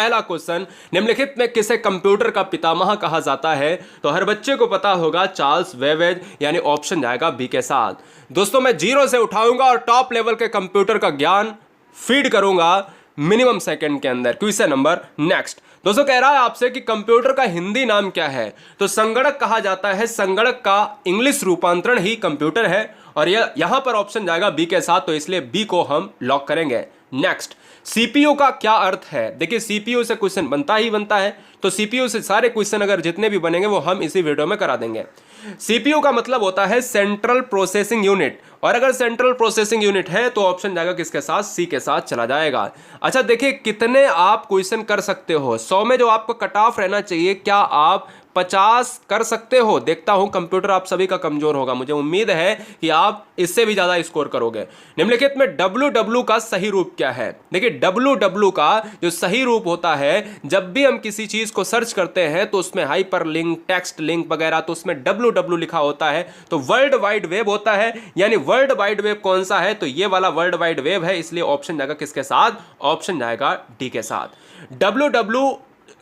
पहला क्वेश्चन, निम्नलिखित में किसे कंप्यूटर का पितामह कहा जाता है? तो हर बच्चे को पता होगा चार्ल्स बेबेज, यानी ऑप्शन जाएगा बी के साथ। दोस्तों मैं जीरो से उठाऊंगा और टॉप लेवल के कंप्यूटर का ज्ञान फीड करूंगा मिनिमम सेकंड के अंदर। Question number next. दोस्तों कह रहा है आपसे कि कंप्यूटर का हिंदी नाम क्या है? तो संगणक कहा जाता है। संगणक का इंग्लिश रूपांतरण ही कंप्यूटर है और यहां पर ऑप्शन जाएगा बी के साथ, तो इसलिए बी को हम लॉक करेंगे। नेक्स्ट, सीपीयू का क्या अर्थ है? देखिए सीपीयू से क्वेश्चन बनता ही बनता है, तो सीपीयू से सारे क्वेश्चन अगर जितने भी बनेंगे वो हम इसी वीडियो में करा देंगे। सीपीयू का मतलब होता है सेंट्रल प्रोसेसिंग यूनिट, और अगर सेंट्रल प्रोसेसिंग यूनिट है तो ऑप्शन जाएगा किसके साथ? सी के साथ चला जाएगा। अच्छा देखिए कितने आप क्वेश्चन कर सकते हो, 100 में जो आपको कट ऑफ रहना चाहिए, क्या आप 50 कर सकते हो? देखता हूं कंप्यूटर आप सभी का कमजोर होगा, मुझे उम्मीद है कि आप इससे भी ज्यादा स्कोर करोगे। निम्नलिखित में www का सही रूप क्या है? देखिए www का जो सही रूप होता है, जब भी हम किसी चीज को सर्च करते हैं तो उसमें हाइपर लिंक, टेक्स्ट लिंक वगैरह, तो उसमें www लिखा होता है, तो वर्ल्ड वाइड वेब होता है। यानी वर्ल्ड वाइड वेब कौन सा है? तो ये वाला वर्ल्ड वाइड वेब है, इसलिए ऑप्शन जाएगा किसके साथ? ऑप्शन जाएगा डी के साथ। www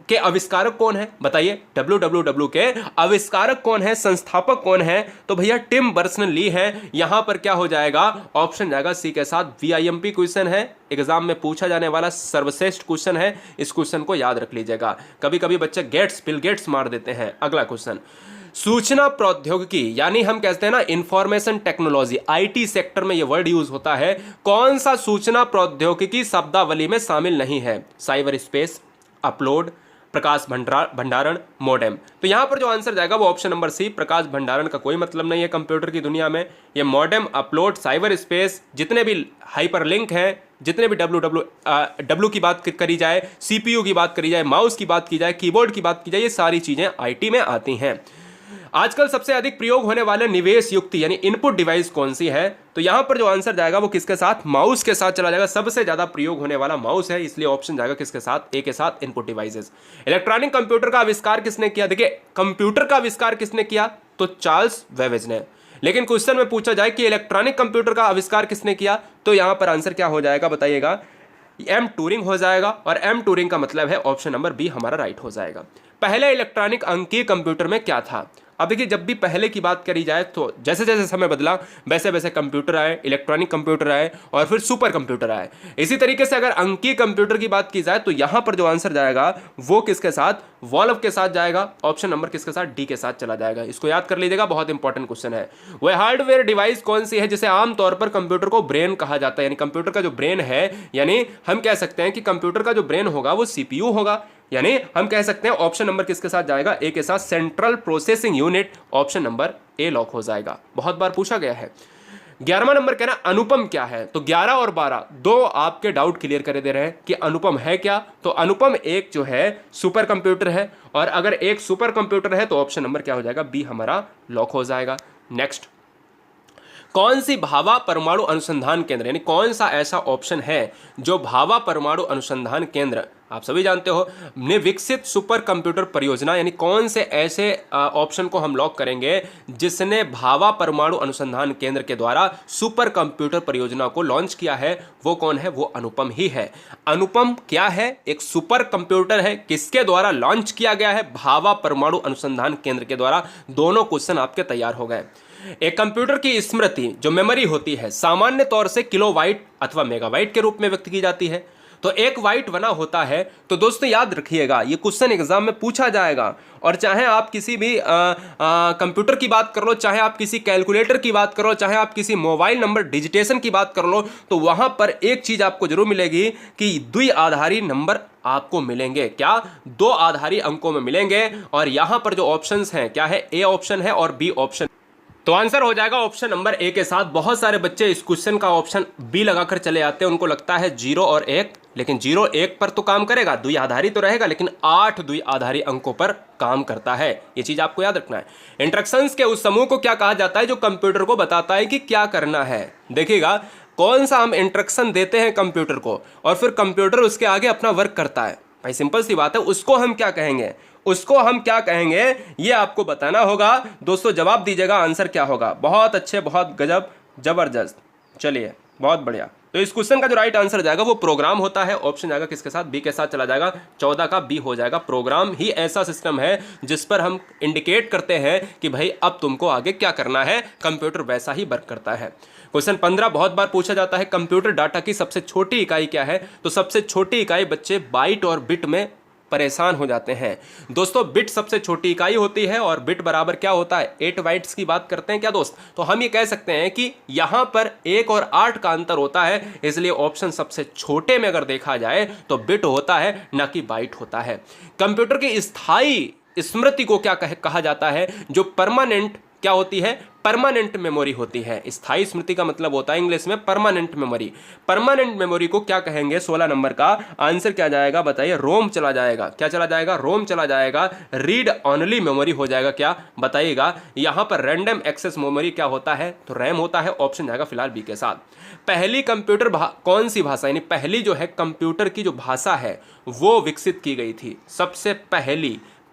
के आविष्कारक कौन है? बताइए www के आविष्कारक कौन है, संस्थापक कौन है? तो भैया टिम बर्नर्स-ली है। यहां पर क्या हो जाएगा? ऑप्शन जाएगा सी के साथ। वीआईएमपी क्वेश्चन है, एग्जाम में पूछा जाने वाला सर्वश्रेष्ठ क्वेश्चन है, इस क्वेश्चन को याद रख लीजिएगा। कभी कभी बच्चे बिल गेट्स मार देते हैं। अगला क्वेश्चन, सूचना प्रौद्योगिकी यानी हम कहते हैं ना इंफॉर्मेशन टेक्नोलॉजी, आईटी सेक्टर में यह वर्ड यूज होता है। कौन सा सूचना प्रौद्योगिकी शब्दावली में शामिल नहीं है? साइबर स्पेस, अपलोड, प्रकाश भंडारण, मॉडेम। तो यहां पर जो आंसर जाएगा वो ऑप्शन नंबर सी, प्रकाश भंडारण का कोई मतलब नहीं है कंप्यूटर की दुनिया में। ये मॉडेम, अपलोड, साइबर स्पेस, जितने भी हाइपर लिंक हैं, जितने भी डब्ल्यू की बात करी जाए, सीपीयू की बात करी जाए, माउस की बात की जाए, कीबोर्ड की बात की जाए, ये सारी चीजें आईटी में आती हैं। आजकल सबसे अधिक प्रयोग होने वाले निवेश युक्ति यानी इनपुट डिवाइस कौन सी है? तो यहां पर जो आंसर जाएगा वो किसके साथ? माउस के साथ चला जाएगा। सबसे ज्यादा प्रयोग होने वाला माउस है, इसलिए ऑप्शन जाएगा किसके साथ? ए के साथ, इनपुट डिवाइसेस। इलेक्ट्रॉनिक कंप्यूटर का आविष्कार किसने किया? देखिए कंप्यूटर का आविष्कार किसने किया? तो चार्ल्स बेबेज ने। लेकिन क्वेश्चन में पूछा जाए कि इलेक्ट्रॉनिक कंप्यूटर का आविष्कार किसने किया, तो यहां पर आंसर क्या हो जाएगा बताइएगा? एम टूरिंग हो जाएगा, और एम टूरिंग का मतलब है ऑप्शन नंबर बी हमारा राइट हो जाएगा। पहले इलेक्ट्रॉनिक अंकीय कंप्यूटर में क्या था? अब देखिए जब भी पहले की बात करी जाए तो जैसे जैसे समय बदला वैसे वैसे कंप्यूटर आए, इलेक्ट्रॉनिक कंप्यूटर आए और फिर सुपर कंप्यूटर आए। इसी तरीके से अगर अंकीय कंप्यूटर की बात की जाए तो यहां पर जो आंसर जाएगा वो किसके साथ? वॉल्व के साथ जाएगा। ऑप्शन नंबर किसके साथ? डी के साथ चला जाएगा। इसको याद कर लीजिएगा, बहुत इंपॉर्टेंट क्वेश्चन है। वह हार्डवेयर डिवाइस कौन सी है जिसे आमतौर पर कंप्यूटर को ब्रेन कहा जाता है? यानी कंप्यूटर का जो ब्रेन है, यानी हम कह सकते हैं कि कंप्यूटर का जो ब्रेन होगा वो सीपीयू होगा। यानी हम कह सकते हैं ऑप्शन नंबर किसके साथ जाएगा? ए के साथ, central processing unit. Option number A lock हो जाएगा, बहुत बार पूछा गया है। 11वां नंबर कहना अनुपम क्या है? तो 11 और 12 दो आपके डाउट क्लियर करे दे रहे हैं कि अनुपम है क्या। तो अनुपम एक जो है सुपर कंप्यूटर है, और अगर एक सुपर कंप्यूटर है तो ऑप्शन नंबर क्या हो जाएगा? बी हमारा लॉक हो जाएगा। नेक्स्ट, कौन सी भाभा परमाणु अनुसंधान केंद्र, यानी कौन सा ऐसा ऑप्शन है जो भाभा परमाणु अनुसंधान केंद्र, आप सभी जानते हो, ने विकसित सुपर कंप्यूटर परियोजना, यानी कौन से ऐसे ऑप्शन को हम लॉक करेंगे जिसने भाभा परमाणु अनुसंधान केंद्र के द्वारा सुपर कंप्यूटर परियोजना को लॉन्च किया है? वो कौन है? वो अनुपम ही है। अनुपम क्या है? एक सुपर कंप्यूटर है, किसके द्वारा लॉन्च किया गया है? भाभा परमाणु अनुसंधान केंद्र के द्वारा। दोनों क्वेश्चन आपके तैयार हो गए। एक कंप्यूटर की स्मृति जो मेमोरी होती है सामान्य तौर से किलोबाइट अथवा मेगाबाइट के रूप में व्यक्त की जाती है। तो एक बाइट बना होता है। तो दोस्तों याद रखिएगा, ये क्वेश्चन एग्जाम में पूछा जाएगा, और चाहे आप किसी भी कंप्यूटर की बात कर लो, चाहे आप किसी कैलकुलेटर की बात कर लो, चाहे आप किसी मोबाइल नंबर डिजिटेशन की बात कर लो, तो वहां पर एक चीज आपको जरूर मिलेगी कि द्विआधारी नंबर आपको मिलेंगे। क्या? 2 आधारी अंकों में मिलेंगे। और यहां पर जो ऑप्शंस हैं, क्या है? ए ऑप्शन है और बी ऑप्शन। तो आंसर हो जाएगा ऑप्शन नंबर ए के साथ। बहुत सारे बच्चे इस क्वेश्चन का ऑप्शन बी लगाकर चले आते हैं, उनको लगता है 0 और 1, लेकिन 0 1 पर तो काम करेगा, द्विआधारी तो रहेगा, लेकिन 8 द्विआधारी अंकों पर काम करता है। ये चीज आपको याद रखना है। इंस्ट्रक्शंस के उस समूह को क्या कहा जाता है जो कंप्यूटर को बताता है कि क्या करना है? देखिएगा कौन सा हम इंस्ट्रक्शन देते हैं कंप्यूटर को और फिर कंप्यूटर उसके आगे अपना वर्क करता है, भाई सिंपल सी बात है, उसको हम क्या कहेंगे? उसको हम क्या कहेंगे ये आपको बताना होगा। दोस्तों जवाब दीजिएगा, आंसर क्या होगा? बहुत अच्छे, बहुत गजब, जबरदस्त। चलिए बहुत बढ़िया। तो इस क्वेश्चन का जो राइट आंसर जाएगा वो प्रोग्राम होता है। ऑप्शन जाएगा किसके साथ, बी के साथ चला जाएगा। 14 का बी हो जाएगा। प्रोग्राम ही ऐसा सिस्टम है जिस पर हम इंडिकेट करते हैं कि भाई अब तुमको आगे क्या करना है, कंप्यूटर वैसा ही वर्क करता है। क्वेश्चन 15 बहुत बार पूछा जाता है, कंप्यूटर डाटा की सबसे छोटी इकाई क्या है। तो सबसे छोटी इकाई बच्चे बाइट और बिट में परेशान हो जाते हैं। दोस्तों बिट सबसे छोटी इकाई होती है और बिट बराबर क्या होता है, 8 बाइट्स की बात करते हैं क्या दोस्त। तो हम ये कह सकते हैं कि यहां पर 1 और 8 का अंतर होता है, इसलिए ऑप्शन सबसे छोटे में अगर देखा जाए तो बिट होता है, ना कि बाइट होता है। कंप्यूटर की स्थायी स्मृति को क्या कहा जाता है, जो परमानेंट क्या होती है, परमानेंट मेमोरी होती है। स्थायी स्मृति का मतलब होता है इंग्लिश में परमानेंट मेमोरी। परमानेंट मेमोरी को क्या कहेंगे, 16 नंबर का आंसर क्या जाएगा बताइए, रोम चला जाएगा। क्या चला जाएगा, रोम चला जाएगा। रीड ओनली मेमोरी हो जाएगा क्या बताइएगा। यहां पर रैंडम एक्सेस मेमोरी क्या होता है, तो रैम होता है। ऑप्शन जाएगा फिलहाल बी के साथ। पहली कंप्यूटर कौन सी भाषा, यानी पहली जो है कंप्यूटर की जो भाषा है वो विकसित की गई थी। सबसे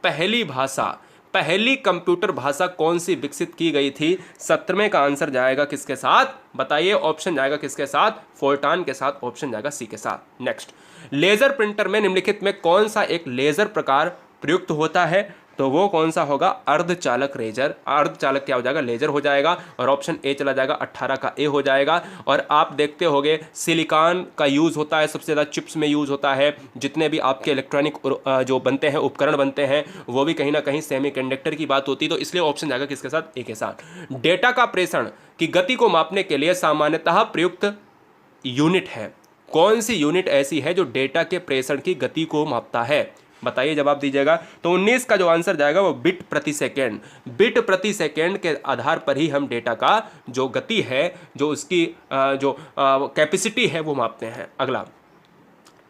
पहली भाषा, पहली कंप्यूटर भाषा कौन सी विकसित की गई थी। 17वें का आंसर जाएगा किसके साथ बताइए। ऑप्शन जाएगा किसके साथ, फोर्टान के साथ। ऑप्शन जाएगा सी के साथ। नेक्स्ट, लेजर प्रिंटर में निम्नलिखित में कौन सा एक लेजर प्रकार प्रयुक्त होता है, तो वो कौन सा होगा, अर्धचालक लेजर। अर्धचालक क्या हो जाएगा, लेजर हो जाएगा। और ऑप्शन ए चला जाएगा, 18 का ए हो जाएगा। और आप देखते होंगे सिलिकॉन का यूज़ होता है, सबसे ज़्यादा चिप्स में यूज़ होता है। जितने भी आपके इलेक्ट्रॉनिक जो बनते हैं, उपकरण बनते हैं, वो भी कहीं ना कहीं सेमीकंडक्टर की बात होती है। तो इसलिए ऑप्शन जाएगा किसके साथ, ए के साथ। डेटा का प्रेषण की गति को मापने के लिए सामान्यतः प्रयुक्त यूनिट है। कौन सी यूनिट ऐसी है जो डेटा के प्रेषण की गति को मापता है, बताइए, जवाब दीजिएगा। तो 19 का जो आंसर जाएगा वो बिट प्रति सेकेंड। बिट प्रति सेकेंड के आधार पर ही हम डेटा का जो गति है, जो उसकी जो कैपेसिटी है वो मापते हैं। अगला,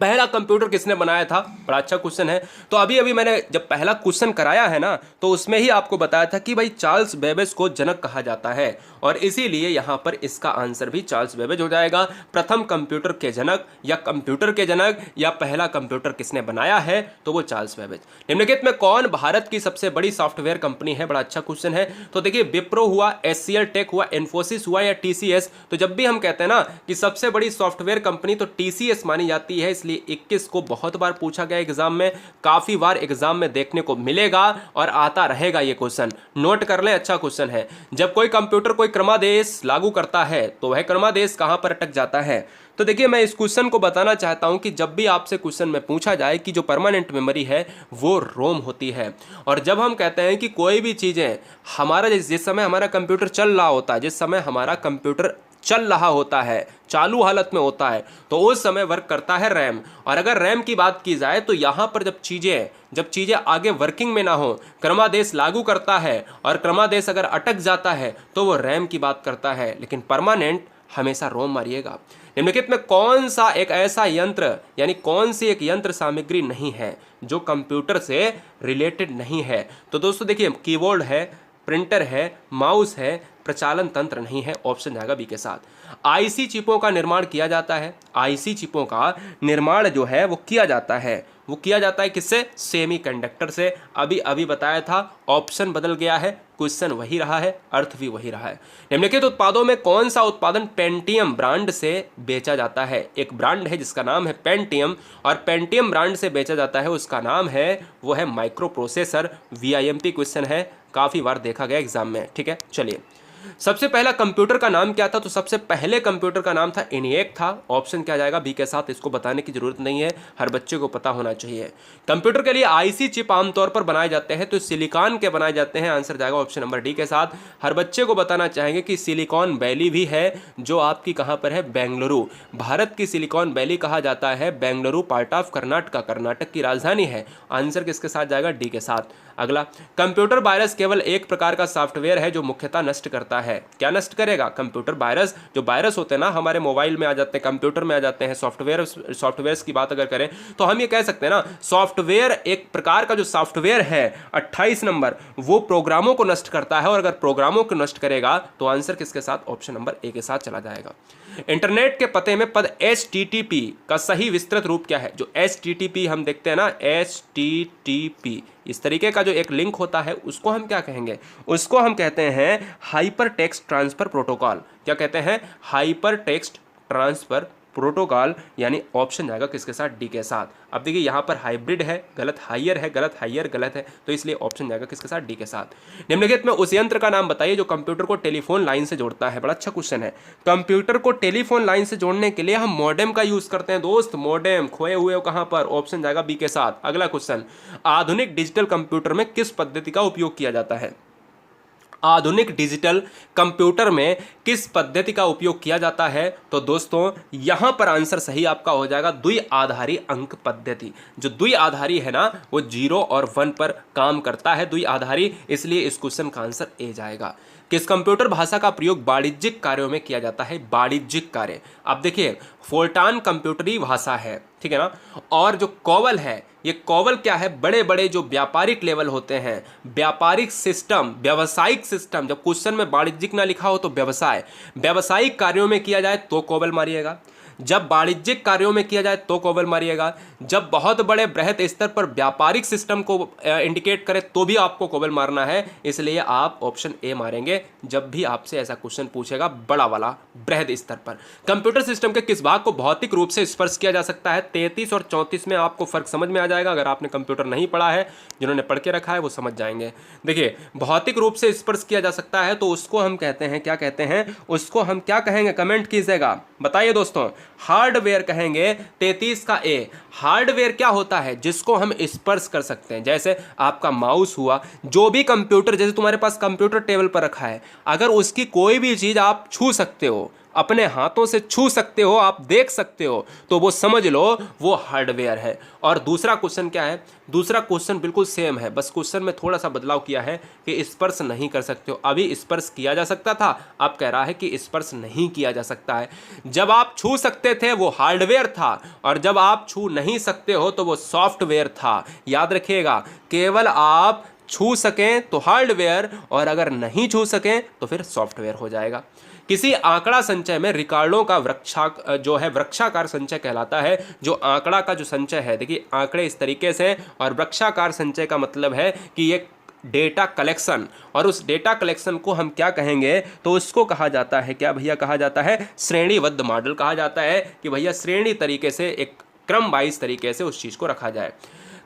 पहला कंप्यूटर किसने बनाया था, बड़ा अच्छा क्वेश्चन है। तो अभी अभी मैंने जब पहला क्वेश्चन कराया है ना, तो उसमें ही आपको बताया था कि भाई चार्ल्स बेबेज को जनक कहा जाता है, और इसीलिए यहां पर इसका आंसर भी चार्ल्स बेबेज हो जाएगा। प्रथम कंप्यूटर के जनक या कंप्यूटर के जनक या पहला कंप्यूटर किसने बनाया है, तो वो चार्ल्स बेबेज। निम्नलिखित में कौन भारत की सबसे बड़ी सॉफ्टवेयर कंपनी है, बड़ा अच्छा क्वेश्चन है। तो देखिए, विप्रो हुआ, एचसीएल टेक हुआ, इन्फोसिस हुआ या टीसीएस। तो जब भी हम कहते हैं ना कि सबसे बड़ी सॉफ्टवेयर कंपनी, तो टीसीएस मानी जाती है। इसलिए 21 को बहुत बार पूछा गया एग्जाम में, काफी बार एग्जाम में देखने को मिलेगा और आता रहेगा ये क्वेश्चन, नोट कर ले, अच्छा क्वेश्चन है। जब कोई कंप्यूटर कोई क्रमादेश लागू करता है तो वह क्रमादेश कहां पर अटक जाता है। तो देखिए, मैं इस क्वेश्चन को बताना चाहता हूं कि जब भी आपसे क्वेश्चन में पूछा जाए कि जो परमानेंट मेमोरी है वो रोम होती है। और जब हम कहते हैं कि कोई भी चीजें हमारा जिस समय हमारा कंप्यूटर चल रहा होता है, जिस समय हमारा कंप्यूटर चल रहा होता है, चालू हालत में होता है, तो उस समय वर्क करता है रैम। और अगर रैम की बात की जाए तो यहाँ पर जब चीज़ें आगे वर्किंग में ना हो, क्रमादेश लागू करता है और क्रमादेश अगर अटक जाता है तो वो रैम की बात करता है, लेकिन परमानेंट हमेशा रोम मारिएगा। निम्नलिखित में कौन सा एक ऐसा यंत्र, यानी कौन सी एक यंत्र सामग्री नहीं है जो कंप्यूटर से रिलेटेड नहीं है। तो दोस्तों देखिए, कीबोर्ड है, प्रिंटर है, माउस है, प्रचालन तंत्र नहीं है। ऑप्शन जाएगा बी के साथ। आईसी चिपों का निर्माण किया जाता है। आईसी चिपों का निर्माण जो है वो किया जाता है किससे, सेमीकंडक्टर से। अभी अभी बताया था, ऑप्शन बदल गया है, क्वेश्चन वही रहा है, अर्थ भी वही रहा है। निम्नलिखित उत्पादों में कौन सा उत्पादन पेंटियम ब्रांड से बेचा जाता है। एक ब्रांड है जिसका नाम है पेंटियम, और पेंटियम ब्रांड से बेचा जाता है, उसका नाम है वो है माइक्रो प्रोसेसर। वीआईएमपी क्वेश्चन है, काफी बार देखा गया एग्जाम में। ठीक है, चलिए, सबसे पहला कंप्यूटर का नाम क्या था। तो सबसे पहले कंप्यूटर का नाम था ENIAC था। ऑप्शन क्या जाएगा, बी के साथ। इसको बताने की जरूरत नहीं है, हर बच्चे को पता होना चाहिए। कंप्यूटर के लिए आईसी चिप आमतौर पर बनाए जाते हैं, तो सिलिकॉन के बनाए जाते हैं। आंसर जाएगा ऑप्शन नंबर डी के साथ। हर बच्चे को बताना चाहेंगे कि सिलिकॉन वैली भी है, जो आपकी कहाँ पर है, बेंगलुरु। भारत की सिलिकॉन वैली कहा जाता है बेंगलुरु, पार्ट ऑफ कर्नाटक की राजधानी है। आंसर किसके साथ जाएगा, डी के साथ। अगला, कंप्यूटर वायरस केवल एक प्रकार का सॉफ्टवेयर है जो मुख्यतः नष्ट करता है। क्या नष्ट करेगा, कंप्यूटर वायरस। जो वायरस होते हैं ना, हमारे मोबाइल में आ जाते हैं, कंप्यूटर में आ जाते हैं। सॉफ्टवेयर्स की बात अगर करें तो हम ये कह सकते हैं ना, सॉफ्टवेयर एक प्रकार का जो सॉफ्टवेयर है 28 नंबर, वो प्रोग्रामों को नष्ट करता है। और अगर प्रोग्रामों को नष्ट करेगा तो आंसर किसके साथ, ऑप्शन नंबर ए के साथ चला जाएगा। इंटरनेट के पते में पद HTTP का सही विस्तृत रूप क्या है। जो HTTP हम देखते हैं ना, HTTP इस तरीके का जो एक लिंक होता है, उसको हम क्या कहेंगे, उसको हम कहते हैं हाइपर टेक्स्ट ट्रांसफर प्रोटोकॉल। क्या कहते हैं, हाइपर टेक्स्ट ट्रांसफर प्रोटोकॉल, यानी ऑप्शन जाएगा किसके साथ, डी के साथ। अब देखिए यहाँ पर हाइब्रिड है, गलत, हाइयर है गलत, हाइयर गलत है, तो इसलिए ऑप्शन जाएगा किसके साथ, डी के साथ। निम्नलिखित में उस यंत्र का नाम बताइए जो कंप्यूटर को टेलीफोन लाइन से जोड़ता है। बड़ा अच्छा क्वेश्चन है। कंप्यूटर को टेलीफोन लाइन से जोड़ने के लिए हम मॉडेम का यूज करते हैं दोस्त, मॉडेम। खोए हुए हो कहां पर, ऑप्शन जाएगा बी के साथ। अगला क्वेश्चन, आधुनिक डिजिटल कंप्यूटर में किस पद्धति का उपयोग किया जाता है। आधुनिक डिजिटल कंप्यूटर में किस पद्धति का उपयोग किया जाता है, तो दोस्तों यहां पर आंसर सही आपका हो जाएगा द्विआधारी अंक पद्धति। जो द्विआधारी है ना, वो 0 और 1 पर काम करता है, द्विआधारी, इसलिए इस क्वेश्चन का आंसर ए जाएगा। किस कंप्यूटर भाषा का प्रयोग वाणिज्यिक कार्यों में किया जाता है, वाणिज्यिक कार्य। आप देखिए फोर्टान कंप्यूटरी भाषा है, ठीक है ना, और जो कोवल है, ये कोवल क्या है, बड़े बड़े जो व्यापारिक लेवल होते हैं, व्यापारिक सिस्टम, व्यावसायिक सिस्टम, जब क्वेश्चन में वाणिज्यिक ना लिखा हो तो व्यवसाय, व्यावसायिक कार्यों में किया जाए तो कोवल मारिएगा, जब वाणिज्यिक कार्यों में किया जाए तो कोवल मारिएगा, जब बहुत बड़े बृहत स्तर पर व्यापारिक सिस्टम को इंडिकेट करे तो भी आपको कोवल मारना है, इसलिए आप ऑप्शन ए मारेंगे जब भी आपसे ऐसा क्वेश्चन पूछेगा, बड़ा वाला बृहद स्तर पर। कंप्यूटर सिस्टम के किस भाग को भौतिक रूप से स्पर्श किया जा सकता है। 33 और 34 में आपको फर्क समझ में आ जाएगा। अगर आपने कंप्यूटर नहीं पढ़ा है, जिन्होंने पढ़ के रखा है वो समझ जाएंगे। देखिए भौतिक रूप से स्पर्श किया जा सकता है तो उसको हम कहते हैं, क्या कहते हैं उसको, हम क्या कहेंगे, कमेंट कीजिएगा, बताइए दोस्तों। हार्डवेयर कहेंगे। 33 का ए, हार्डवेयर क्या होता है, जिसको हम स्पर्श कर सकते हैं। जैसे आपका माउस हुआ, जो भी कंप्यूटर, जैसे तुम्हारे पास कंप्यूटर टेबल पर रखा है, अगर उसकी कोई भी चीज आप छू सकते हो, अपने हाथों से छू सकते हो, आप देख सकते हो, तो वो समझ लो वो हार्डवेयर है। और दूसरा क्वेश्चन क्या है, दूसरा क्वेश्चन बिल्कुल सेम है, बस क्वेश्चन में थोड़ा सा बदलाव किया है कि स्पर्श नहीं कर सकते हो। अभी स्पर्श किया जा सकता था, अब कह रहा है कि स्पर्श नहीं किया जा सकता है। जब आप छू सकते थे वो हार्डवेयर था, और जब आप छू नहीं सकते हो तो वो सॉफ्टवेयर था। याद रखिएगा, केवल आप छू सकें तो हार्डवेयर, और अगर नहीं छू सकें तो फिर सॉफ्टवेयर हो जाएगा। किसी आंकड़ा संचय में रिकॉर्डों का वृक्षाकार संचय कहलाता है। जो आंकड़ा का जो संचय है, देखिए आंकड़े इस तरीके से, और वृक्षाकार संचय का मतलब है कि ये डेटा कलेक्शन, और उस डेटा कलेक्शन को हम क्या कहेंगे, तो उसको कहा जाता है, क्या भैया कहा जाता है, श्रेणीबद्ध मॉडल कहा जाता है, कि भैया श्रेणी तरीके से, एक क्रम वाइज तरीके से उस चीज को रखा जाए।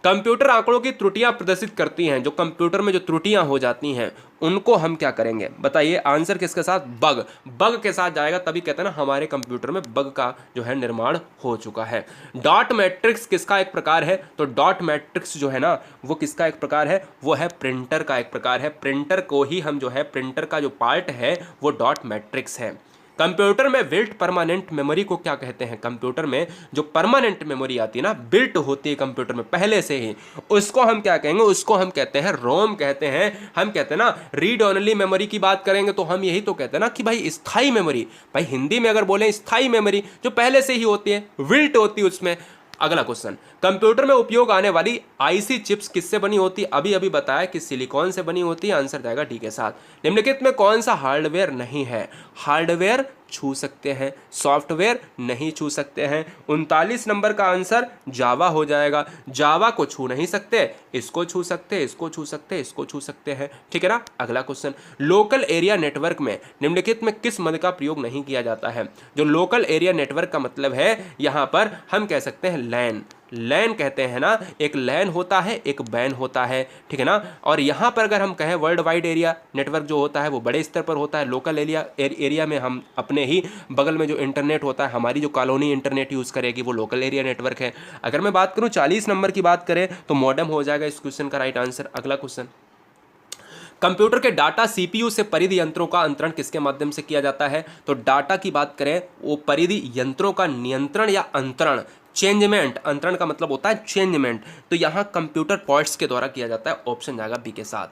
कंप्यूटर आंकड़ों की त्रुटियां प्रदर्शित करती हैं। जो कंप्यूटर में जो त्रुटियां हो जाती हैं उनको हम क्या करेंगे, बताइए। आंसर किसके साथ, बग, बग के साथ जाएगा, तभी कहते हैं ना हमारे कंप्यूटर में बग का जो है निर्माण हो चुका है। डॉट मैट्रिक्स किसका एक प्रकार है, तो डॉट मैट्रिक्स जो है ना वो किसका एक प्रकार है, वो है प्रिंटर का एक प्रकार है। प्रिंटर को ही हम जो है, प्रिंटर का जो पार्ट है वो डॉट मैट्रिक्स है। कंप्यूटर में बिल्ट परमानेंट मेमोरी को क्या कहते हैं, कंप्यूटर में जो परमानेंट मेमोरी आती है ना, बिल्ट होती है कंप्यूटर में पहले से ही, उसको हम क्या कहेंगे, उसको हम कहते हैं रोम कहते हैं। हम कहते हैं ना रीड ओनली मेमोरी की बात करेंगे तो हम यही तो कहते हैं ना कि भाई स्थाई मेमोरी, भाई हिंदी में अगर बोले स्थाई मेमोरी जो पहले से ही होती है, बिल्ट होती है उसमें। अगला क्वेश्चन, कंप्यूटर में उपयोग आने वाली आईसी चिप्स किससे बनी होती है, अभी अभी बताया कि सिलिकॉन से बनी होती है। आंसर जाएगा डी के साथ। निम्नलिखित में कौन सा हार्डवेयर नहीं है, हार्डवेयर छू सकते हैं, सॉफ्टवेयर नहीं छू सकते हैं। 39 नंबर का आंसर जावा हो जाएगा। जावा को छू नहीं सकते, इसको छू सकते, इसको छू सकते, इसको छू सकते हैं, ठीक है ना। अगला क्वेश्चन, लोकल एरिया नेटवर्क में निम्नलिखित में किस मद का प्रयोग नहीं किया जाता है। जो लोकल एरिया नेटवर्क का मतलब है, यहां पर हम कह सकते हैं लैन, लैन कहते हैं ना, एक लैन होता है एक बैन होता है, ठीक है ना। और यहाँ पर अगर हम कहें वर्ल्ड वाइड एरिया नेटवर्क जो होता है वो बड़े स्तर पर होता है। लोकल एरिया में हम अपने ही बगल में जो इंटरनेट होता है, हमारी जो कॉलोनी इंटरनेट यूज़ करेगी वो लोकल एरिया नेटवर्क है। अगर मैं बात करूँ 40 नंबर की बात करें तो मॉडेम हो जाएगा इस क्वेश्चन का राइट आंसर। अगला क्वेश्चन, कंप्यूटर के डाटा सीपीयू से परिधि यंत्रों का अंतरण किसके माध्यम से किया जाता है। तो डाटा की बात करें, वो परिधि यंत्रों का नियंत्रण या अंतरण, चेंजमेंट, अंतरण का मतलब होता है चेंजमेंट, तो यहाँ कंप्यूटर पॉइंट्स के द्वारा किया जाता है। ऑप्शन जाएगा बी के साथ।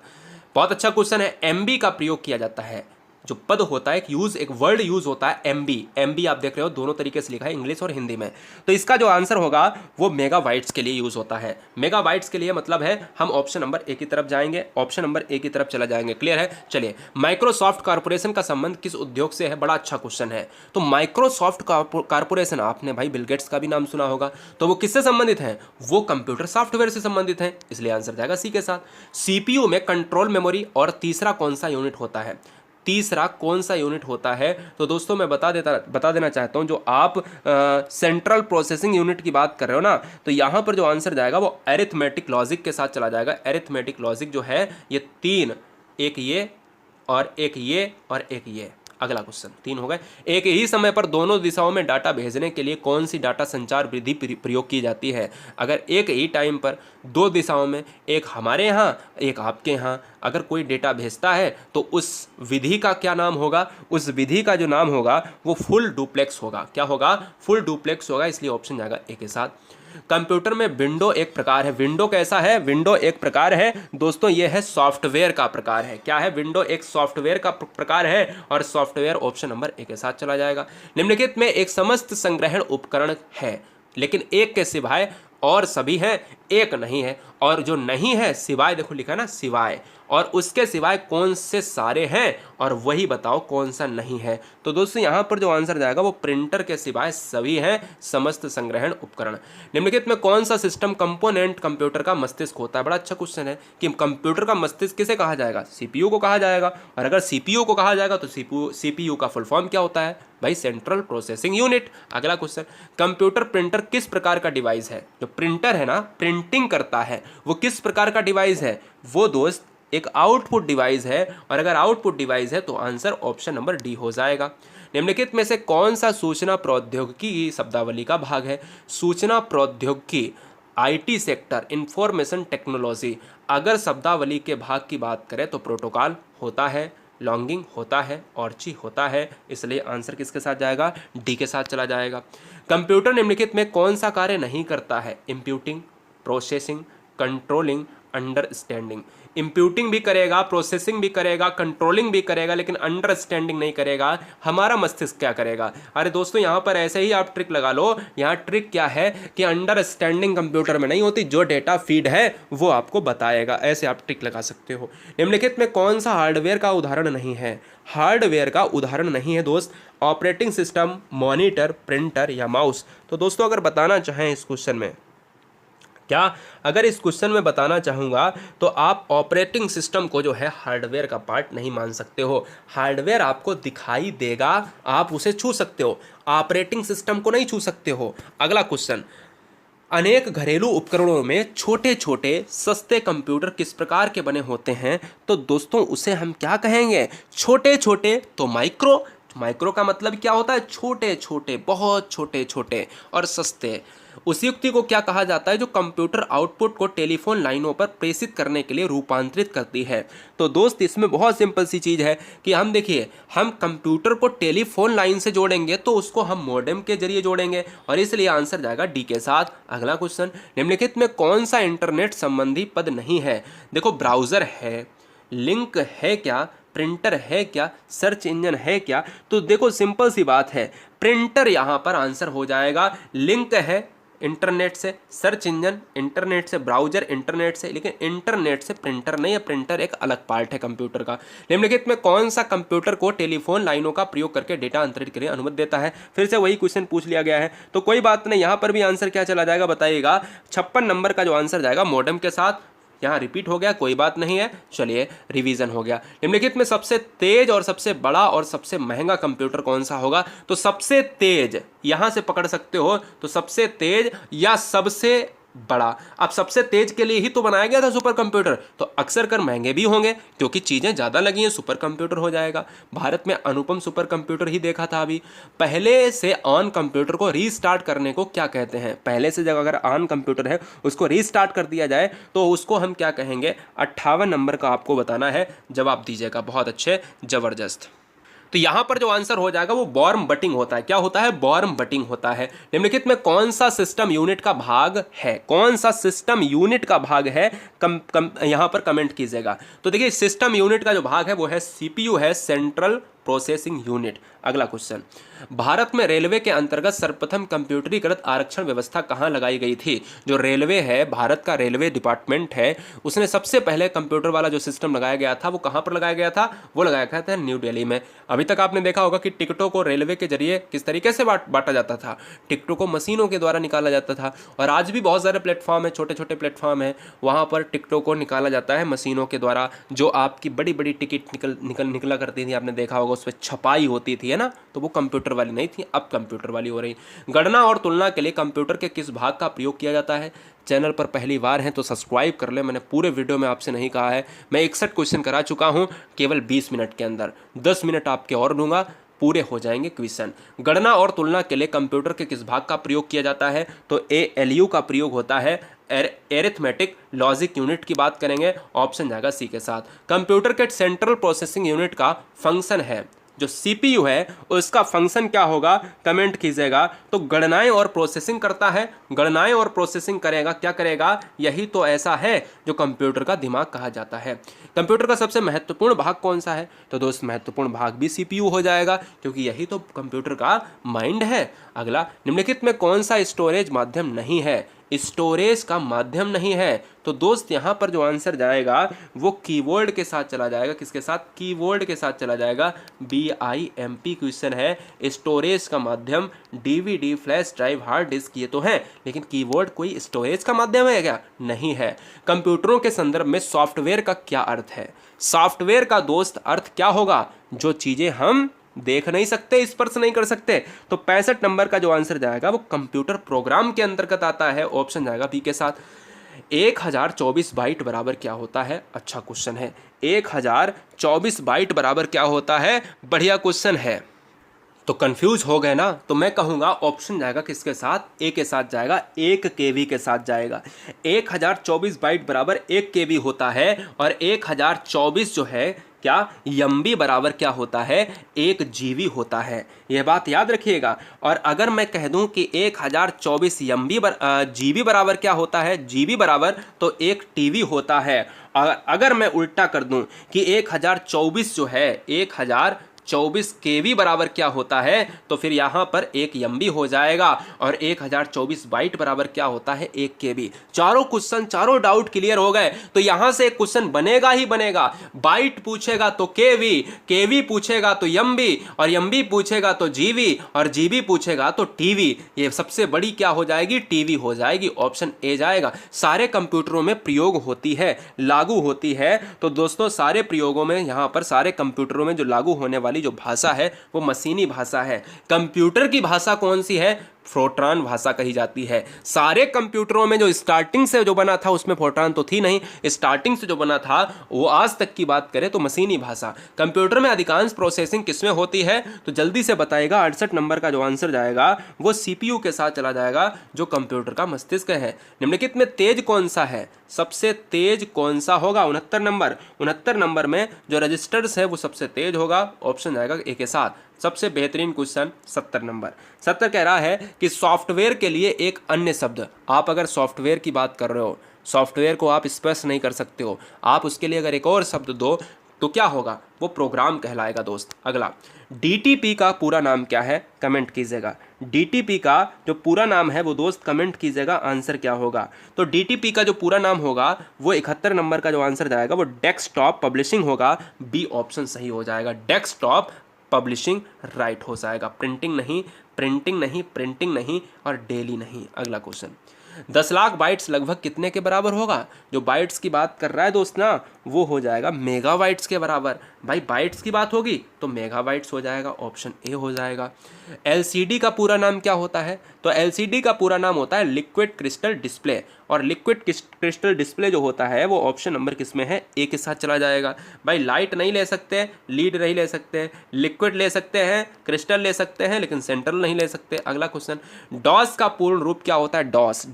बहुत अच्छा क्वेश्चन है, एमबी का प्रयोग किया जाता है। जो पद होता है, एक वर्ड यूज होता है एमबी, एमबी आप देख रहे हो दोनों तरीके से लिखा है, इंग्लिश और हिंदी में। तो इसका जो आंसर होगा वो मेगाबाइट्स के लिए यूज होता है। मेगाबाइट्स के लिए मतलब है, हम ऑप्शन नंबर ए की तरफ जाएंगे, ऑप्शन नंबर ए की तरफ चला जाएंगे। क्लियर है। चलिए, माइक्रोसॉफ्ट कॉर्पोरेशन का संबंध किस उद्योग से है, बड़ा अच्छा क्वेश्चन है। तो माइक्रोसॉफ्ट कॉर्पोरेशन, आपने भाई बिल गेट्स का भी नाम सुना होगा, तो वो किससे संबंधित है, वो कंप्यूटर सॉफ्टवेयर से संबंधित है, इसलिए आंसर जाएगा सी के साथ। सीपीयू में कंट्रोल मेमोरी और तीसरा कौन सा यूनिट होता है। तीसरा कौन सा यूनिट होता है? तो दोस्तों मैं बता देना चाहता हूं, जो आप सेंट्रल प्रोसेसिंग यूनिट की बात कर रहे हो ना, तो यहां पर जो आंसर जाएगा वो अरिथमेटिक लॉजिक के साथ चला जाएगा। अरिथमेटिक लॉजिक जो है ये 3, एक ये और एक ये और एक ये। अगला क्वेश्चन 3 हो गए। एक ही समय पर दोनों दिशाओं में डाटा भेजने के लिए कौन सी डाटा संचार विधि प्रयोग की जाती है? अगर एक ही टाइम पर 2 दिशाओं में, एक हमारे यहाँ एक आपके यहाँ, अगर कोई डेटा भेजता है तो उस विधि का क्या नाम होगा? उस विधि का जो नाम होगा वो फुल डुप्लेक्स होगा। क्या होगा? फुल डुप्लेक्स होगा, इसलिए ऑप्शन जाएगा ए के साथ। कंप्यूटर में विंडो एक प्रकार है। विंडो कैसा है? विंडो एक प्रकार है दोस्तों, ये है सॉफ्टवेयर का प्रकार है। क्या है? विंडो एक सॉफ्टवेयर का प्रकार है और सॉफ्टवेयर ऑप्शन नंबर ए के साथ चला जाएगा। निम्नलिखित में एक समस्त संग्रहण उपकरण है, लेकिन एक के सिवाय और सभी हैं, एक नहीं है, और जो नहीं है सिवाय, देखो लिखा है ना सिवाय, और उसके सिवाय कौन से सारे हैं, और वही बताओ कौन सा नहीं है। तो दोस्तों यहाँ पर जो आंसर जाएगा वो प्रिंटर के सिवाय सभी हैं समस्त संग्रहण उपकरण। निम्नलिखित में कौन सा सिस्टम कंपोनेंट कंप्यूटर का मस्तिष्क होता है? बड़ा अच्छा क्वेश्चन है कि कंप्यूटर का मस्तिष्क किसे कहा जाएगा? सीपीयू को कहा जाएगा। और अगर सीपीयू को कहा जाएगा तो सीपीयू का फुल फॉर्म क्या होता है भाई? Central processing unit. अगला क्वेश्चन, कंप्यूटर प्रिंटर किस प्रकार का डिवाइस है? जो प्रिंटर है ना, प्रिंटिंग करता है, वो किस प्रकार का डिवाइस है? वो दोस्त एक आउटपुट डिवाइस है, और अगर आउटपुट डिवाइस है तो आंसर ऑप्शन नंबर डी हो जाएगा। निम्नलिखित में से कौन सा सूचना प्रौद्योगिकी की शब्दावली का भाग है? सूचना प्रौद्योगिकी, आईटी सेक्टर, इंफॉर्मेशन टेक्नोलॉजी। अगर शब्दावली के भाग की बात करें तो प्रोटोकॉल होता है, लॉन्गिंग होता है, ऑर्ची होता है, इसलिए आंसर किसके साथ जाएगा? डी के साथ चला जाएगा। कंप्यूटर निम्नलिखित में कौन सा कार्य नहीं करता है? इंप्यूटिंग, प्रोसेसिंग, कंट्रोलिंग, अंडरस्टैंडिंग। इंप्यूटिंग भी करेगा, प्रोसेसिंग भी करेगा, कंट्रोलिंग भी करेगा, लेकिन अंडरस्टैंडिंग नहीं करेगा। हमारा मस्तिष्क क्या करेगा? अरे दोस्तों यहाँ पर ऐसे ही आप ट्रिक लगा लो। यहाँ ट्रिक क्या है कि अंडरस्टैंडिंग कंप्यूटर में नहीं होती, जो डेटा फीड है वो आपको बताएगा। ऐसे आप ट्रिक लगा सकते हो। निम्नलिखित में कौन सा हार्डवेयर का उदाहरण नहीं है? हार्डवेयर का उदाहरण नहीं है दोस्त ऑपरेटिंग सिस्टम, मॉनिटर, प्रिंटर या माउस। तो दोस्तों अगर बताना चाहें इस क्वेश्चन में, क्या अगर इस क्वेश्चन में बताना चाहूँगा तो आप ऑपरेटिंग सिस्टम को जो है हार्डवेयर का पार्ट नहीं मान सकते हो। हार्डवेयर आपको दिखाई देगा, आप उसे छू सकते हो, ऑपरेटिंग सिस्टम को नहीं छू सकते हो। अगला क्वेश्चन, अनेक घरेलू उपकरणों में छोटे छोटे सस्ते कंप्यूटर किस प्रकार के बने होते हैं? तो दोस्तों उसे हम क्या कहेंगे? छोटे छोटे तो माइक्रो। माइक्रो का मतलब क्या होता है? छोटे छोटे, बहुत छोटे छोटे, और सस्ते। उस युक्ति को क्या कहा जाता है जो कंप्यूटर आउटपुट को टेलीफोन लाइनों पर प्रेषित करने के लिए रूपांतरित करती है? तो दोस्त इसमें बहुत सिंपल सी चीज़ है कि हम देखिए, हम कंप्यूटर को टेलीफोन लाइन से जोड़ेंगे तो उसको हम मॉडेम के जरिए जोड़ेंगे, और इसलिए आंसर जाएगा डी के साथ। अगला क्वेश्चन, निम्नलिखित में कौन सा इंटरनेट संबंधी पद नहीं है? देखो ब्राउज़र है, लिंक है क्या, प्रिंटर है क्या, सर्च इंजन है क्या? तो देखो सिंपल सी बात है, प्रिंटर यहाँ पर आंसर हो जाएगा। लिंक है इंटरनेट से, सर्च इंजन इंटरनेट से, ब्राउजर इंटरनेट से, लेकिन इंटरनेट से प्रिंटर नहीं है। प्रिंटर एक अलग पार्ट है कंप्यूटर का। निम्नलिखित में कौन सा कंप्यूटर को टेलीफोन लाइनों का प्रयोग करके डेटा अंतरित करने की अनुमति देता है? फिर से वही क्वेश्चन पूछ लिया गया है, तो कोई बात नहीं, यहाँ पर भी आंसर क्या चला जाएगा बताइएगा? 56 नंबर का जो आंसर जाएगा मॉडेम के साथ। यहाँ रिपीट हो गया, कोई बात नहीं है, चलिए रिवीजन हो गया। निम्नलिखित में सबसे तेज और सबसे बड़ा और सबसे महंगा कंप्यूटर कौन सा होगा? तो सबसे तेज यहाँ से पकड़ सकते हो, तो सबसे तेज या सबसे बड़ा। अब सबसे तेज के लिए ही तो बनाया गया था सुपर कंप्यूटर, तो अक्सर कर महंगे भी होंगे क्योंकि चीज़ें ज़्यादा लगी हैं, सुपर कंप्यूटर हो जाएगा। भारत में अनुपम सुपर कंप्यूटर ही देखा था अभी। पहले से ऑन कंप्यूटर को रीस्टार्ट करने को क्या कहते हैं? पहले से जब अगर ऑन कंप्यूटर है उसको रीस्टार्ट कर दिया जाए तो उसको हम क्या कहेंगे? 58 नंबर का आपको बताना है, जवाब दीजिएगा। बहुत अच्छे, ज़बरदस्त। तो यहाँ पर जो आंसर हो जाएगा वो वार्म बटिंग होता है। क्या होता है? वार्म बटिंग होता है। निम्नलिखित में कौन सा सिस्टम यूनिट का भाग है? कौन सा सिस्टम यूनिट का भाग है? यहाँ पर कमेंट कीजिएगा। तो देखिए सिस्टम यूनिट का जो भाग है वो है सीपीयू है, सेंट्रल प्रोसेसिंग यूनिट। अगला क्वेश्चन, भारत में रेलवे के अंतर्गत सर्वप्रथम कंप्यूटरीकृत आरक्षण व्यवस्था कहाँ लगाई गई थी? जो रेलवे है, भारत का रेलवे डिपार्टमेंट है, उसने सबसे पहले कंप्यूटर वाला जो सिस्टम लगाया गया था वो कहाँ पर लगाया गया था? वो लगाया गया था न्यू दिल्ली में। अभी तक आपने देखा होगा कि टिकटों को रेलवे के जरिए किस तरीके से बांटा जाता था, टिकटों को मशीनों के द्वारा निकाला जाता था। और आज भी बहुत सारे प्लेटफॉर्म है, छोटे छोटे प्लेटफॉर्म है, वहाँ पर टिकटों को निकाला जाता है मशीनों के द्वारा। जो आपकी बड़ी बड़ी टिकट निकला करती थी, आपने देखा होगा, उस पर छपाई होती थी, है ना, तो वो कंप्यूटर वाली नहीं थी, अब कंप्यूटर वाली हो रही। गणना और तुलना के लिए कंप्यूटर के किस भाग का प्रयोग किया जाता है? चैनल पर पहली बार हैं तो सब्सक्राइब कर ले, मैंने पूरे वीडियो में आपसे नहीं कहा है। मैं 61 क्वेश्चन करा चुका हूं केवल 20 मिनट के अंदर, 10 मिनट आपके और दूंगा, पूरे हो जाएंगे क्वेश्चन। गणना और तुलना के लिए कंप्यूटर के किस भाग का प्रयोग किया जाता है? तो ALU का प्रयोग होता है। एरिथमेटिक लॉजिक यूनिट की बात करेंगे, ऑप्शन जाएगा सी के साथ। कंप्यूटर के सेंट्रल प्रोसेसिंग यूनिट का फंक्शन है, जो CPU है उसका फंक्शन क्या होगा? कमेंट कीजिएगा। तो गणनाएं और प्रोसेसिंग करता है, गणनाएं और प्रोसेसिंग करेगा, क्या करेगा? यही तो ऐसा है जो कंप्यूटर का दिमाग कहा जाता है। कंप्यूटर का सबसे महत्वपूर्ण भाग कौन सा है? तो दोस्त महत्वपूर्ण भाग भी CPU हो जाएगा, क्योंकि यही तो कंप्यूटर का माइंड है। अगला, निम्नलिखित में कौन सा स्टोरेज माध्यम नहीं है? स्टोरेज का माध्यम नहीं है, तो दोस्त यहाँ पर जो आंसर जाएगा वो कीबोर्ड के साथ चला जाएगा। किसके साथ? कीबोर्ड के साथ चला जाएगा। BIMP क्वेश्चन है। स्टोरेज का माध्यम DVD, flash drive, hard disk ये तो है, लेकिन कीबोर्ड कोई स्टोरेज का माध्यम है क्या? नहीं है। कंप्यूटरों के संदर्भ में सॉफ्टवेयर का क्या अर्थ है? सॉफ्टवेयर का दोस्त अर्थ क्या होगा? जो चीजें हम देख नहीं सकते, स्पर्श नहीं कर सकते। तो 65 नंबर का जो आंसर जाएगा वो कंप्यूटर प्रोग्राम के अंतर्गत आता है, ऑप्शन जाएगा बी के साथ। 1024 बाइट बराबर क्या होता है? अच्छा क्वेश्चन है। 1024 बाइट बराबर क्या होता है? बढ़िया क्वेश्चन है। तो कंफ्यूज हो गए ना? तो मैं कहूँगा ऑप्शन जाएगा किसके साथ? ए के साथ जाएगा, 1 KB के साथ जाएगा। 1024 बाइट बराबर 1 KB होता है, और 1024 जो है क्या MB बराबर क्या होता है? 1 GB होता है। यह बात याद रखिएगा। और अगर मैं कह दूं कि 1024 GB बराबर क्या होता है? GB बराबर तो 1 TB होता है। और अगर मैं उल्टा कर दूं कि 1024 जो है 1024 KB बराबर क्या होता है, तो फिर यहाँ पर 1 MB हो जाएगा। और 1024 बाइट बराबर क्या होता है? 1 KB। चारों क्वेश्चन, चारों डाउट क्लियर हो गए। तो यहाँ से एक क्वेश्चन बनेगा ही बनेगा। बाइट पूछेगा तो KB, KB पूछेगा तो MB, और MB पूछेगा तो GB, और GB पूछेगा तो TB। ये सबसे बड़ी क्या हो जाएगी? TB हो जाएगी। ऑप्शन ए जाएगा। सारे कंप्यूटरों में प्रयोग होती है, लागू होती है। तो दोस्तों सारे प्रयोगों में, यहाँ पर सारे कंप्यूटरों में जो लागू होने वाली जो भाषा है वो मशीनी भाषा है। कंप्यूटर की भाषा कौन सी है? फोर्ट्रान भाषा कही जाती है। सारे कंप्यूटरों में जो स्टार्टिंग से जो बना था उसमें फोर्ट्रान तो थी नहीं, स्टार्टिंग से जो बना था वो आज तक की बात करें तो मशीनी भाषा। कंप्यूटर में अधिकांश प्रोसेसिंग किसमें होती है? तो जल्दी से बताइएगा। 68 नंबर का जो आंसर जाएगा वो CPU के साथ चला जाएगा, जो कंप्यूटर का मस्तिष्क है। निम्नलिखित में तेज कौन सा है? सबसे तेज कौन सा होगा? 69 नंबर में जो रजिस्टर्स है वो सबसे तेज होगा, ऑप्शन जाएगा ए के साथ। सबसे बेहतरीन क्वेश्चन 70 नंबर। 70 कह रहा है कि सॉफ्टवेयर के लिए एक अन्य शब्द। आप अगर सॉफ्टवेयर की बात कर रहे हो, सॉफ्टवेयर को आप स्पर्श नहीं कर सकते हो, आप उसके लिए अगर एक और शब्द दो तो क्या होगा? वो प्रोग्राम कहलाएगा दोस्त। अगला, DTP का पूरा नाम क्या है? कमेंट कीजिएगा। DTP का जो पूरा नाम है वो दोस्त कमेंट कीजिएगा, आंसर क्या होगा? तो DTP का जो पूरा नाम होगा वो 71 नंबर का जो आंसर जाएगा वो डेस्कटॉप पब्लिशिंग होगा। बी ऑप्शन सही हो जाएगा। डेस्कटॉप पब्लिशिंग राइट हो जाएगा। प्रिंटिंग नहीं, प्रिंटिंग नहीं और डेली नहीं। अगला क्वेश्चन, 10 लाख बाइट्स लगभग कितने के बराबर होगा? जो बाइट्स की बात कर रहा है दोस्त ना, वो हो जाएगा मेगाबाइट्स के बराबर। भाई बाइट्स की बात होगी तो मेगाबाइट्स हो जाएगा, ऑप्शन ए हो जाएगा। LCD का पूरा नाम क्या होता है? तो LCD का पूरा नाम होता है लिक्विड क्रिस्टल डिस्प्ले, और लिक्विड क्रिस्टल डिस्प्ले जो होता है वो ऑप्शन नंबर किसमें है? ए के साथ चला जाएगा। भाई लाइट नहीं ले सकते, लीड नहीं ले सकते, लिक्विड ले सकते हैं, क्रिस्टल ले सकते हैं, लेकिन सेंट्रल नहीं ले सकते। अगला क्वेश्चन, डॉस का पूर्ण रूप क्या होता है? DOS,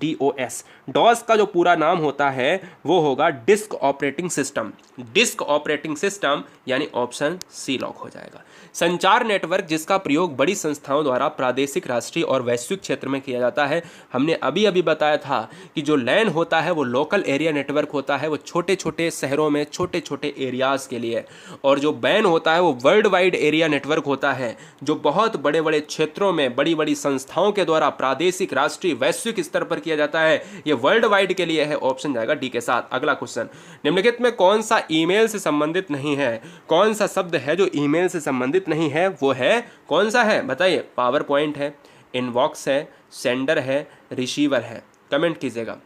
DOS का जो पूरा नाम होता है वो होगा disk operating system. System, disk operating system, यानी ऑप्शन सी लॉक हो जाएगा। संचार नेटवर्क जिसका प्रयोग बड़ी संस्थाओं द्वारा प्रादेशिक, राष्ट्रीय और वैश्विक क्षेत्र में किया जाता है। हमने अभी अभी बताया था कि जो लैन होता है वो लोकल एरिया नेटवर्क होता है, वो छोटे छोटे शहरों में छोटे छोटे एरियाज के लिए, और जो बैन होता है वो वर्ल्ड वाइड एरिया नेटवर्क होता है, जो बहुत बड़े बड़े क्षेत्रों में बड़ी बड़ी संस्थाओं के द्वारा प्रादेशिक, राष्ट्रीय, वैश्विक स्तर पर किया जाता है। ये वर्ल्ड वाइड के लिए है, ऑप्शन जाएगा डी के साथ। अगला क्वेश्चन, निम्नलिखित में कौन सा ईमेल से संबंधित नहीं है? कौन सा शब्द है जो ईमेल से संबंधित नहीं है? वो है कौन सा है बताइए? पावर पॉइंट है, इनबॉक्स है, सेंडर है, रिसीवर है, कमेंट कीजिएगा।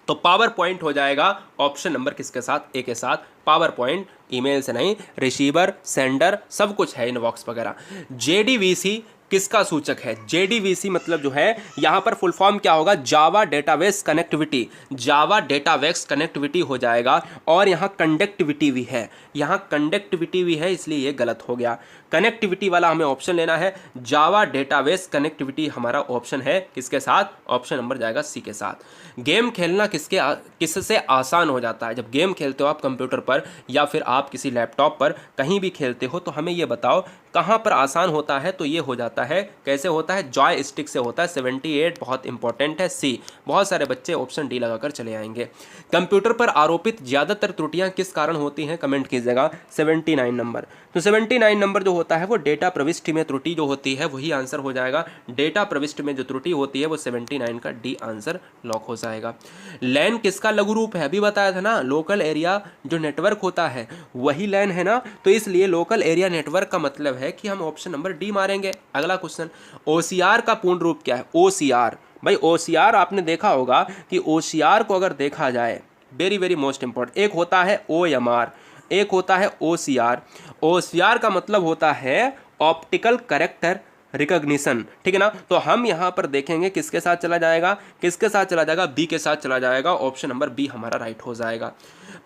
तो पावर पॉइंट हो जाएगा ऑप्शन नंबर किसके साथ? ए के साथ। पावर पॉइंट ईमेल से नहीं, रिसीवर, सेंडर सब कुछ है, इनबॉक्स वगैरह। जेडीवीसी किसका सूचक है? जेडीवीसी मतलब जो है यहाँ पर फुल फॉर्म क्या होगा? जावा डेटाबेस कनेक्टिविटी। जावा डेटाबेस कनेक्टिविटी हो जाएगा, और यहाँ कंडक्टिविटी भी है, यहाँ कंडक्टिविटी भी है, इसलिए ये गलत हो गया। कनेक्टिविटी वाला हमें ऑप्शन लेना है। जावा डेटाबेस कनेक्टिविटी हमारा ऑप्शन है किसके साथ? ऑप्शन नंबर जाएगा सी के साथ। गेम खेलना किससे आसान हो जाता है? जब गेम खेलते हो आप कंप्यूटर पर या फिर आप किसी लैपटॉप पर कहीं भी खेलते हो, तो हमें ये बताओ कहाँ पर आसान होता है? तो ये हो जाता है, कैसे होता है? जॉय स्टिक से होता है। 78 बहुत इंपॉर्टेंट है, सी। बहुत सारे बच्चे ऑप्शन डी लगाकर चले आएंगे। कंप्यूटर पर आरोपित ज़्यादातर त्रुटियां किस कारण होती हैं? कमेंट कीजिएगा। 79 नंबर। तो 79 नंबर जो होता है वो डेटा प्रविष्टि में त्रुटि जो होती है, वही आंसर हो जाएगा। डेटा प्रविष्टि में जो त्रुटि होती है वो 79 का डी आंसर लॉक हो जाएगा। लैन किसका लघु रूप है? अभी बताया था ना, लोकल एरिया जो नेटवर्क होता है वही लैन है ना, तो इसलिए लोकल एरिया नेटवर्क का मतलब है कि हम ऑप्शन नंबर डी मारेंगे। अगला क्वेश्चन, ओसीआर का पूर्ण रूप क्या है? ओसीआर भाई, ओसीआर आपने देखा होगा कि ओसीआर को अगर देखा जाए, वेरी वेरी मोस्ट इंपॉर्टेंट, एक होता है ओएमआर, एक होता है ओसीआर। ओसीआर का मतलब होता है ऑप्टिकल कैरेक्टर रिकॉग्निशन, ठीक है ना। तो हम यहाँ पर देखेंगे किसके साथ चला जाएगा? किसके साथ चला जाएगा? बी के साथ चला जाएगा। ऑप्शन नंबर बी हमारा राइट हो जाएगा।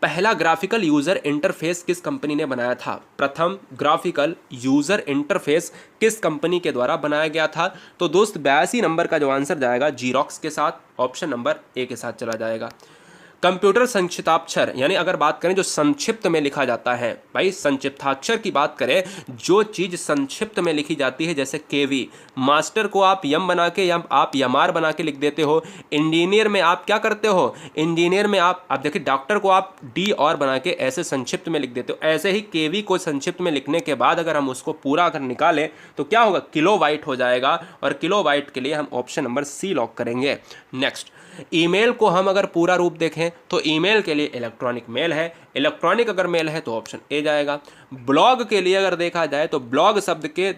पहला ग्राफिकल यूजर इंटरफेस किस कंपनी ने बनाया था? प्रथम ग्राफिकल यूजर इंटरफेस किस कंपनी के द्वारा बनाया गया था? तो दोस्त 82 नंबर का जो आंसर जाएगा जीरोक्स के साथ। ऑप्शन नंबर ए के साथ चला जाएगा। कंप्यूटर संक्षिप्ताक्षर, यानी अगर बात करें जो संक्षिप्त में लिखा जाता है, भाई संक्षिप्ताक्षर की बात करें, जो चीज़ संक्षिप्त में लिखी जाती है, जैसे केवी, मास्टर को आप यम बना के या आप यमार बना के लिख देते हो। इंजीनियर में आप क्या करते हो? इंजीनियर में आप देखिए, डॉक्टर को आप डी और बना के ऐसे संक्षिप्त में लिख देते हो। ऐसे ही केवी को संक्षिप्त में लिखने के बाद अगर हम उसको पूरा अगर निकालें तो क्या होगा? किलोबाइट हो जाएगा, और किलोबाइट के लिए हम ऑप्शन नंबर सी लॉक करेंगे। नेक्स्ट, ईमेल को हम अगर पूरा रूप देखें तो ईमेल के लिए इलेक्ट्रॉनिक मेल है, इलेक्ट्रॉनिक अगर मेल है तो ऑप्शन ए जाएगा। ब्लॉग के लिए अगर देखा जाए तो ब्लॉग शब्द के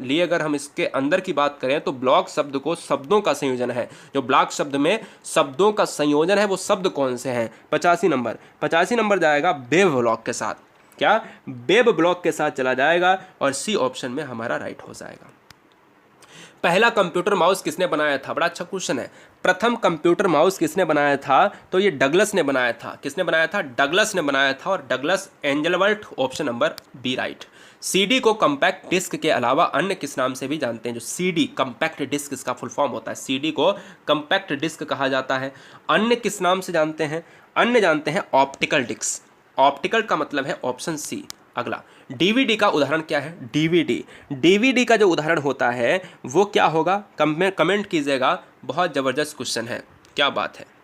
लिए अगर हम इसके अंदर की बात करें तो ब्लॉग शब्द को शब्दों का संयोजन है। जो ब्लॉग शब्द में शब्दों का संयोजन है वो शब्द कौन से हैं? 85 नंबर जाएगा वेब ब्लॉग के साथ। क्या? वेब ब्लॉग के साथ चला जाएगा, और सी ऑप्शन में हमारा राइट हो जाएगा। पहला कंप्यूटर माउस किसने बनाया था? बड़ा अच्छा क्वेश्चन है। प्रथम कंप्यूटर माउस किसने बनाया था? तो ये डगलस ने बनाया था। किसने बनाया था? डगलस ने बनाया था, और Douglas Engelbart, option number B right. CD को कंपैक्ट डिस्क के अलावा अन्य किस नाम से भी जानते हैं? जो सीडी कंपैक्ट डिस्क, इसका फुल फॉर्म होता है। सीडी को कंपैक्ट डिस्क कहा जाता है। अन्य किस नाम से जानते हैं? अन्य जानते हैं ऑप्टिकल डिस्क। ऑप्टिकल का मतलब है ऑप्शन सी। अगला, डीवीडी का उदाहरण क्या है? डीवीडी का जो उदाहरण होता है वो क्या होगा? कमेंट कीजिएगा। बहुत जबरदस्त क्वेश्चन है, क्या बात है।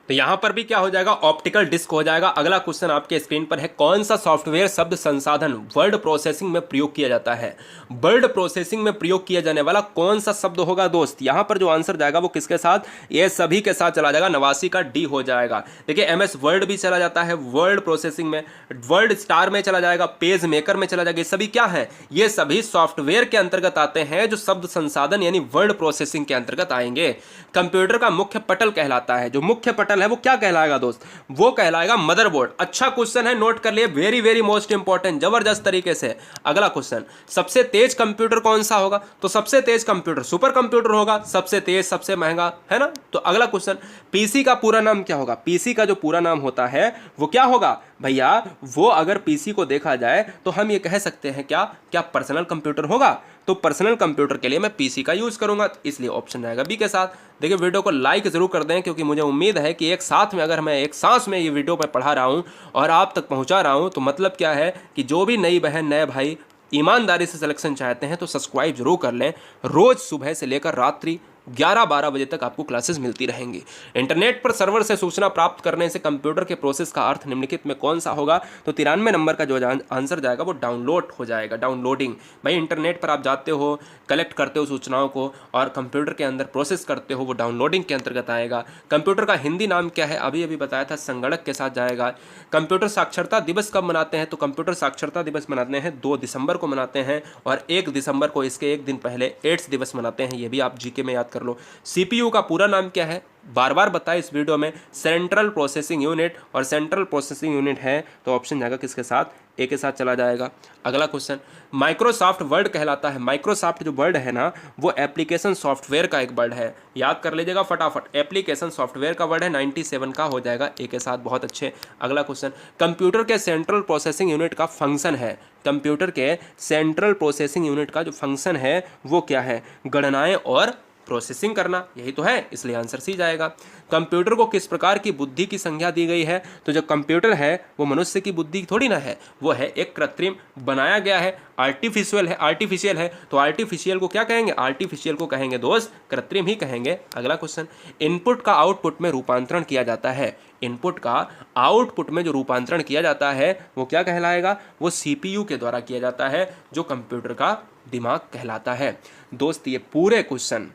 तो यहां पर भी क्या हो जाएगा? ऑप्टिकल डिस्क हो जाएगा। अगला क्वेश्चन आपके स्क्रीन पर है, कौन सा सॉफ्टवेयर शब्द संसाधन वर्ड प्रोसेसिंग में प्रयोग किया जाता है? वर्ड प्रोसेसिंग में प्रयोग किया जाने वाला कौन सा शब्द होगा दोस्त? यहां पर जो आंसर जाएगा वो किसके साथ? ये सभी के साथ चला जाएगा। 89 का डी हो जाएगा। देखिए, एमएस वर्ड भी चला जाता है वर्ड प्रोसेसिंग में, वर्ड स्टार में चला जाएगा, पेज मेकर में चला जाएगा। ये सभी क्या है? ये सभी सॉफ्टवेयर के अंतर्गत आते हैं जो शब्द संसाधन यानी वर्ड प्रोसेसिंग के अंतर्गत आएंगे। कंप्यूटर का मुख्य पटल कहलाता है, जो मुख्य पटल है वो क्या कहलाएगा दोस्त? वो कहलाएगा मदरबोर्ड। अच्छा क्वेश्चन है, नोट कर लिए, वेरी वेरी मोस्ट इंपॉर्टेंट, जबरदस्त तरीके से। अगला क्वेश्चन, सबसे तेज कंप्यूटर कौन सा होगा? तो सबसे तेज कंप्यूटर सुपर कंप्यूटर होगा। सबसे तेज, सबसे महंगा, है ना। तो अगला क्वेश्चन, पीसी का पूरा नाम क्या होगा? पीसी का जो पूरा नाम होता है वो क्या होगा भैया? वो अगर पीसी को देखा जाए तो हम ये कह सकते हैं क्या पर्सनल कंप्यूटर होगा? तो पर्सनल कंप्यूटर के लिए मैं पीसी का यूज़ करूंगा, इसलिए ऑप्शन रहेगा बी के साथ। देखिए वीडियो को लाइक ज़रूर कर दें, क्योंकि मुझे उम्मीद है कि एक साथ में अगर मैं एक सांस में ये वीडियो पर पढ़ा रहा हूँ और आप तक पहुँचा रहा हूँ, तो मतलब क्या है कि जो भी नई बहन नए भाई ईमानदारी से सिलेक्शन चाहते हैं तो सब्सक्राइब जरूर कर लें। रोज़ सुबह से लेकर रात्रि 11-12 बजे तक आपको क्लासेस मिलती रहेंगी। इंटरनेट पर सर्वर से सूचना प्राप्त करने से कंप्यूटर के प्रोसेस का अर्थ निम्नलिखित में कौन सा होगा? तो 93 नंबर का जो आंसर जाएगा वो डाउनलोड हो जाएगा, डाउनलोडिंग। भाई इंटरनेट पर आप जाते हो, कलेक्ट करते हो सूचनाओं को और कंप्यूटर के अंदर प्रोसेस करते हो, वो डाउनलोडिंग के अंतर्गत आएगा। कंप्यूटर का हिंदी नाम क्या है? अभी अभी बताया था, संगणक के साथ जाएगा। कंप्यूटर साक्षरता दिवस कब मनाते हैं? तो कंप्यूटर साक्षरता दिवस मनाते हैं 2 दिसंबर को मनाते हैं, और 1 दिसंबर को इसके एक दिन पहले एड्स दिवस मनाते हैं। ये भी आप जीके में याद कर लो। सीपीयू का पूरा नाम क्या है? बार बार बताए इस वीडियो में, सेंट्रल प्रोसेसिंग यूनिट, और सेंट्रल प्रोसेसिंग यूनिट है तो ऑप्शन जाएगा किसके साथ? ए के साथ चला जाएगा। अगला क्वेश्चन, माइक्रोसॉफ्ट वर्ड कहलाता है। माइक्रोसॉफ्ट जो वर्ड है ना, वो एप्लीकेशन सॉफ्टवेयर का एक वर्ड है, याद कर लीजिएगा फटाफट। एप्लीकेशन सॉफ्टवेयर का वर्ड है, 97 का हो जाएगा ए के साथ, बहुत अच्छे। अगला क्वेश्चन, कंप्यूटर के सेंट्रल प्रोसेसिंग यूनिट का फंक्शन है। कंप्यूटर के सेंट्रल प्रोसेसिंग यूनिट का जो फंक्शन है वो क्या है? गणनाएं और प्रोसेसिंग करना, यही तो है, इसलिए आंसर सी जाएगा। कंप्यूटर को किस प्रकार की बुद्धि की संज्ञा दी गई है? तो जो कंप्यूटर है वो मनुष्य की बुद्धि थोड़ी ना है, वो है एक कृत्रिम बनाया गया है, आर्टिफिशियल है। तो आर्टिफिशियल को क्या कहेंगे? आर्टिफिशियल को कहेंगे दोस्त कृत्रिम ही कहेंगे। अगला क्वेश्चन, इनपुट का आउटपुट में रूपांतरण किया जाता है। इनपुट का आउटपुट में जो रूपांतरण किया जाता है वो क्या कहलाएगा? वो सीपीयू के द्वारा किया जाता है, जो कंप्यूटर का दिमाग कहलाता है। दोस्त ये पूरे क्वेश्चन